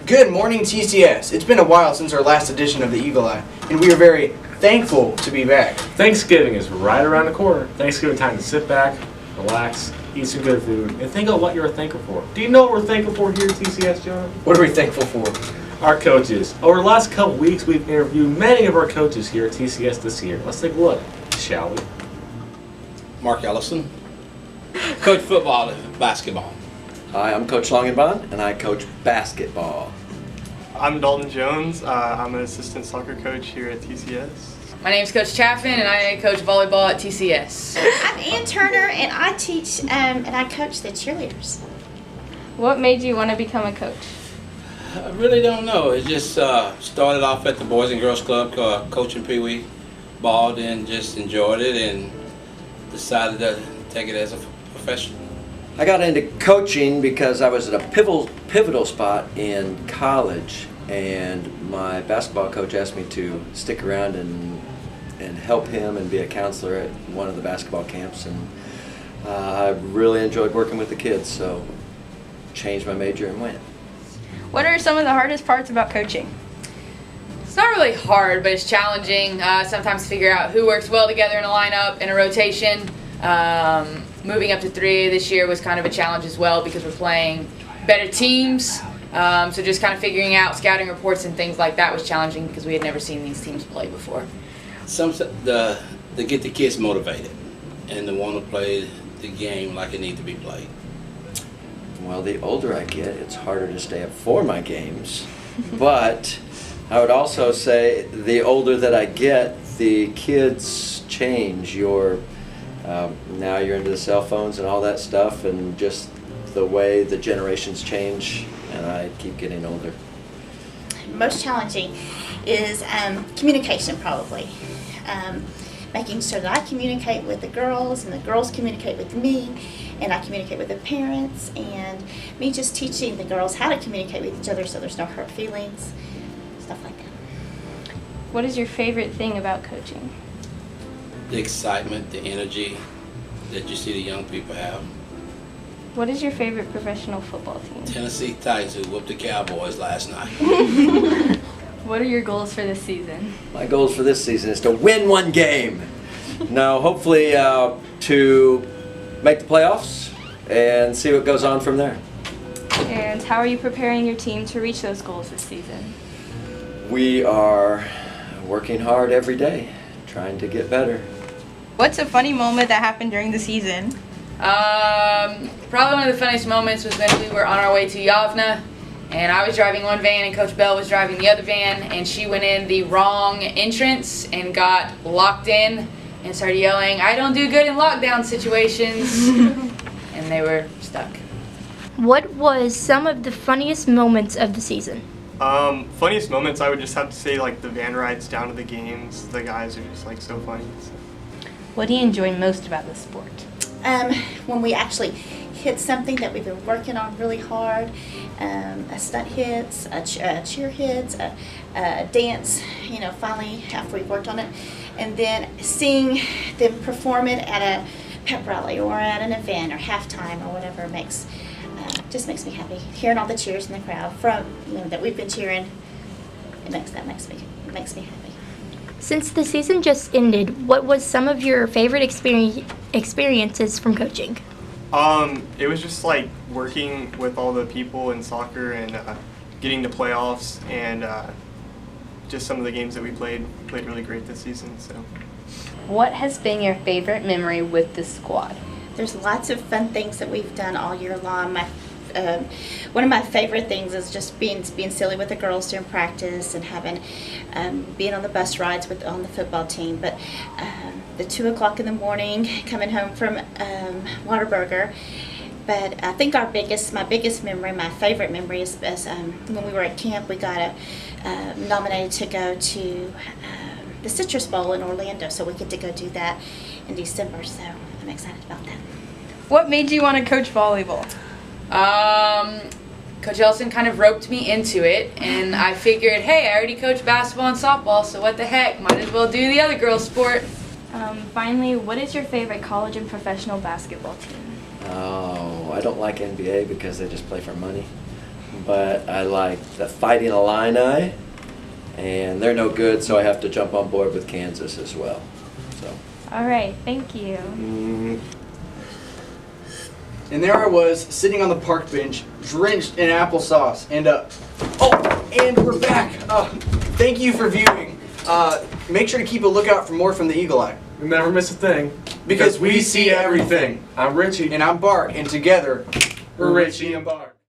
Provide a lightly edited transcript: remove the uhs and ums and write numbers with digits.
Good morning, TCS. It's been a while since our last edition of The Eagle Eye, and we are very thankful to be back. Thanksgiving is right around the corner. Thanksgiving time to sit back, relax, eat some good food, and think of what you're thankful for. Do you know what we're thankful for here at TCS, John? What are we thankful for? Our coaches. Over the last couple weeks, we've interviewed many of our coaches here at TCS this year. Let's take a look, shall we? Mark Ellison. Coach football and basketball. Hi, I'm Coach Longenbond, and I coach basketball. I'm Dalton Jones. I'm an assistant soccer coach here at TCS. My name's Coach Chaffin, and I coach volleyball at TCS. I'm Ann Turner, and I teach and I coach the cheerleaders. What made you want to become a coach? I really don't know. It just started off at the Boys and Girls Club coaching Pee Wee ball, then just enjoyed it and decided to take it as a profession. I got into coaching because I was at a pivotal spot in college, and my basketball coach asked me to stick around and help him and be a counselor at one of the basketball camps, and I really enjoyed working with the kids, so changed my major and went. What are some of the hardest parts about coaching? It's not really hard, but it's challenging. Sometimes to figure out who works well together in a lineup, in a rotation. Moving up to 3 this year was kind of a challenge as well because we're playing better teams. So just kind of figuring out scouting reports and things like that was challenging because we had never seen these teams play before. To get the kids motivated and to want to play the game like it needs to be played. Well, the older I get, it's harder to stay up for my games, but I would also say the older that I get, the kids change. Now you're into the cell phones and all that stuff, and just the way the generations change, and I keep getting older. Most challenging is communication, probably. Making sure that I communicate with the girls, and the girls communicate with me, and I communicate with the parents, and me just teaching the girls how to communicate with each other so there's no hurt feelings, stuff like that. What is your favorite thing about coaching? The excitement, the energy that you see the young people have. What is your favorite professional football team? Tennessee Titans, who whooped the Cowboys last night. What are your goals for this season? My goals for this season is to win one game. Now, hopefully to make the playoffs and see what goes on from there. And how are you preparing your team to reach those goals this season? We are working hard every day, trying to get better. What's a funny moment that happened during the season? Probably one of the funniest moments was when we were on our way to Yavna, and I was driving one van and Coach Bell was driving the other van, and she went in the wrong entrance and got locked in and started yelling, "I don't do good in lockdown situations," and they were stuck. What was some of the funniest moments of the season? Funniest moments, I would just have to say like the van rides down to the games. The guys are just like so funny. So. What do you enjoy most about the sport? When we actually hit something that we've been working on really hard, a stunt hits, a cheer hits, a dance, finally after we've worked on it, and then seeing them perform it at a pep rally or at an event or halftime or whatever just makes me happy. Hearing all the cheers in the crowd from that we've been cheering, it makes me happy. Since the season just ended, what was some of your favorite experiences from coaching? It was just like working with all the people in soccer and getting to playoffs, and just some of the games that we played really great this season. So, what has been your favorite memory with the squad? There's lots of fun things that we've done all year long. One of my favorite things is just being silly with the girls during practice and having being on the bus rides on the football team. But the 2 o'clock in the morning coming home from Whataburger. But I think my biggest memory, my favorite memory is when we were at camp. We got nominated to go to the Citrus Bowl in Orlando, so we get to go do that in December. So I'm excited about that. What made you want to coach volleyball? Coach Ellison kind of roped me into it, and I figured, hey, I already coach basketball and softball, so what the heck, might as well do the other girls' sport. Finally, what is your favorite college and professional basketball team? Oh, I don't like NBA because they just play for money. but I like the Fighting Illini, and they're no good, so I have to jump on board with Kansas as well. So. All right, thank you. And there I was, sitting on the park bench, drenched in applesauce. And, and we're back. Thank you for viewing. Make sure to keep a lookout for more from the Eagle Eye. Never miss a thing. Because we see everything. I'm Richie. And I'm Bart, and together, We're Richie and Bart.